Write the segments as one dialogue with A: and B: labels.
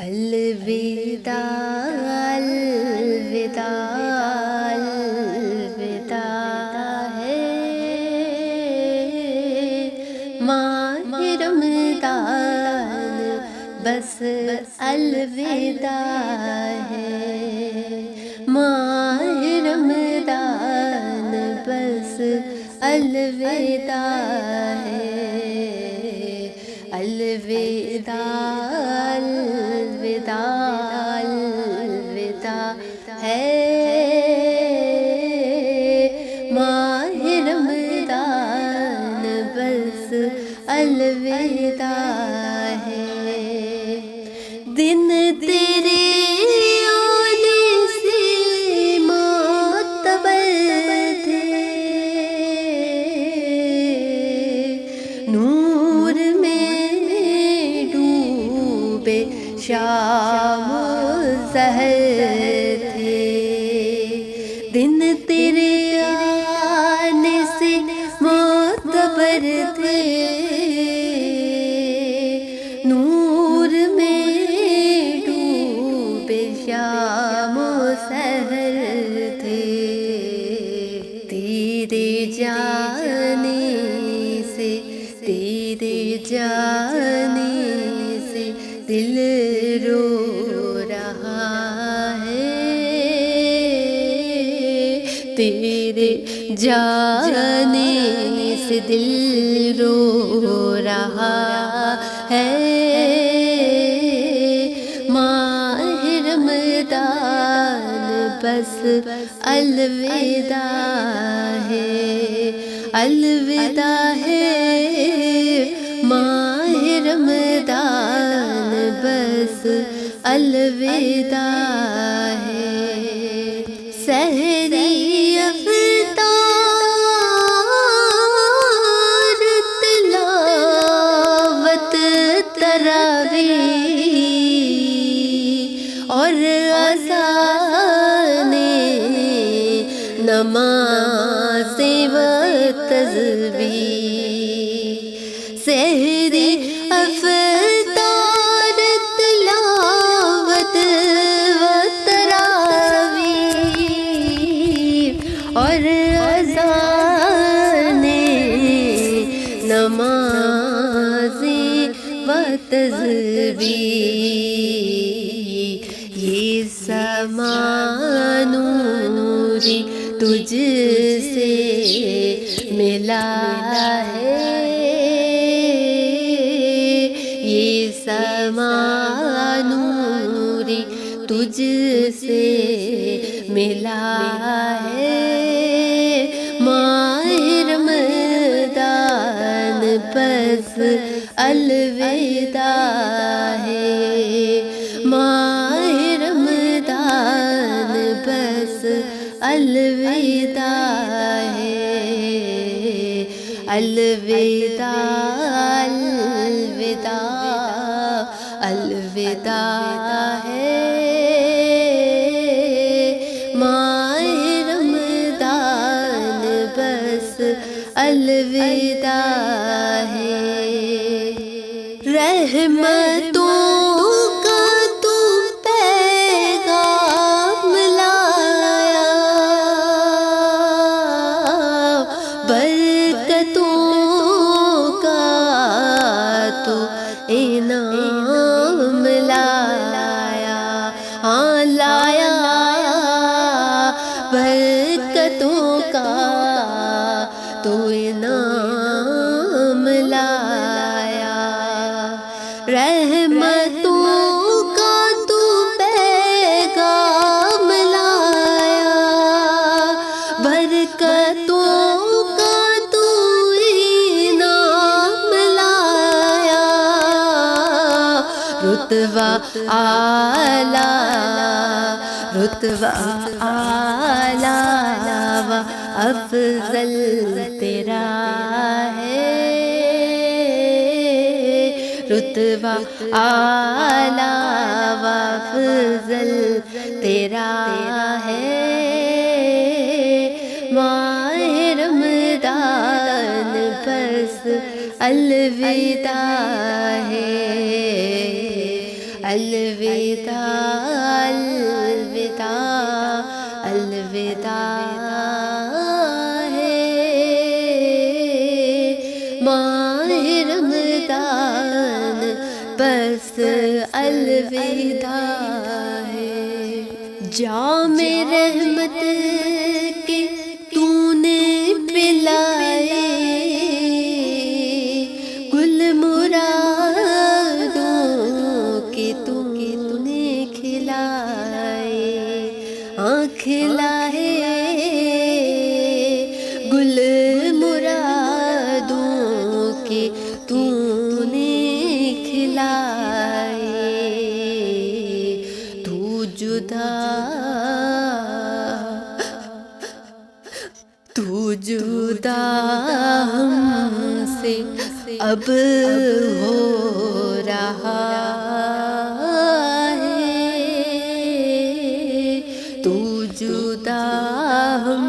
A: الوداع الوداع الوداع ہے ماہ رمضان بس الوداع ہے ماہ رمضان بس الوداع ہے الوداع الوداع الوداع ہے ماہ رمضان بس الوداع ہے دن تیرے آنے سے معتبر تھے نور میں ڈوبے شام سحر تھے دن تیرے آنے سے معتبر تھے نور میں ڈوبے شام سحر تھے تیرے جانے سے دل رو رہا ہے تیرے جانے سے دل رو رہا ہے ماہ رمضان بس الوداع ہے الوداع ہے ماہ رمضان بس الوداع ہے سحری افطار تلاوت تراویح اور اذان نماز و تسبیح سحری افطار تلاوت و تراویح اور اذان نماز و تسبیح یہ سما نوری تجھ سے ملا ہے یہ سما نوری تجھ سے ملا ہے ماہ رمضان بس الوداع ہے ماہ رمضان بس الوداع ہے الوداع الوداع الوداع ہے ماہ رمضان بس الوداع ہے رحمتوں کا تو پیغام لایا برکتوں کا تو انعام لایا ہاں لایا برکتوں کا تو انعام لایا رحمتوں کا تو پیغام لایا برکتوں کا تو انعام لایا رتبہ اعلیٰ رتبہ اعلیٰ و افضل تیرا ہے رتبہ اعلیٰ و افضل تیرا ہے ماہ رمضان بس الوداع ہے الوداع الوداع الوداع ہے ماہ رمضان بس الوداع ہے جام رحمت کے تو نے پلائے گل مرادوں کے تو نے کھلائے کھلائے گل مرادوں کے تو نے کھلائے تو جدا ہم سے اب ہو رہا ہے تو جدا ہم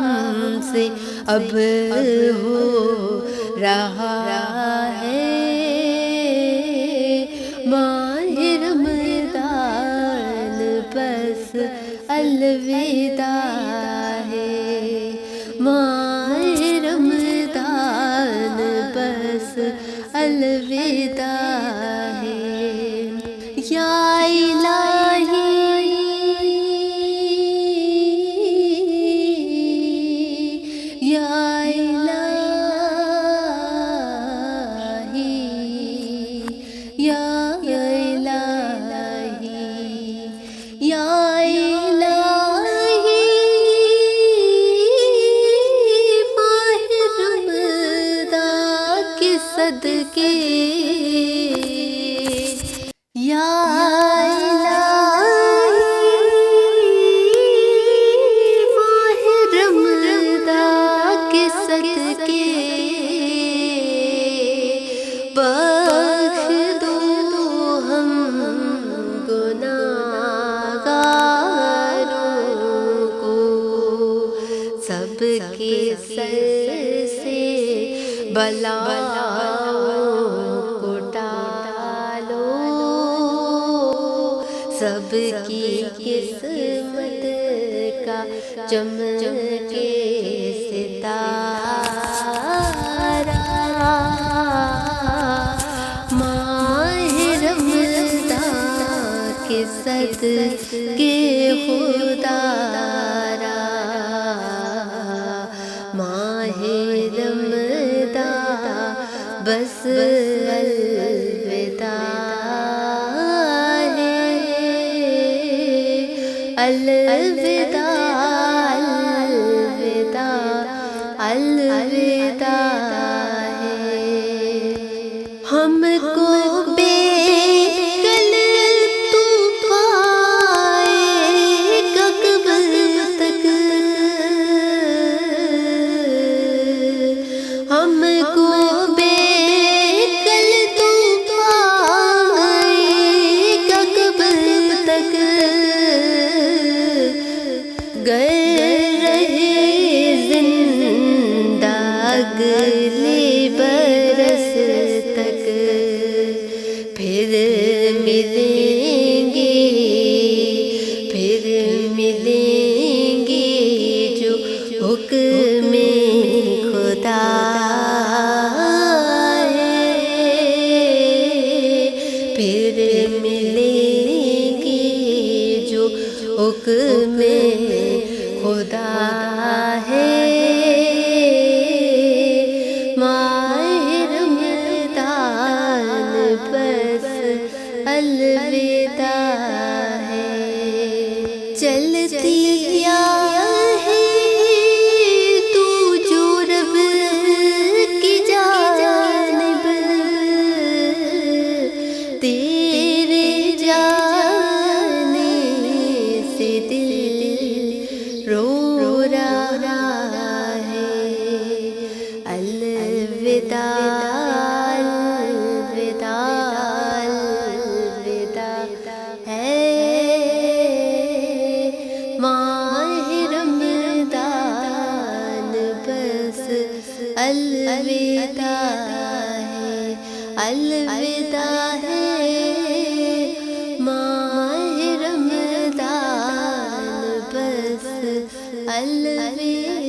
A: سے اب ہو رہا ہے ماہ رمضان بس الوداع ہے ماہ رمضان بس الوداع ہے یا الہی یا الہی یا الہی یا صدقے یا الہی ماہ رمضان کے صدقے بخش دو ہم گناہگاروں کو سب کے سر سے بلا کو ٹالو سب کی قسمت کا چمکے ستارہ ماہ رمضان کے صدقے خدا را ماہ رمضان بس الوداع ہے الوداع الوداع الوداع ہے ہم کو بے کل تو پائے گا کب تک ہم کو اگلے برس تک پھر ملیں گے جو حکم خدا ہے پھر ملیں گے جو حکم خدا ہے الوداع ہے چلتی کیا ہے تو جو رب کی جانب تیرے جانے سے دل رو رہا الوداع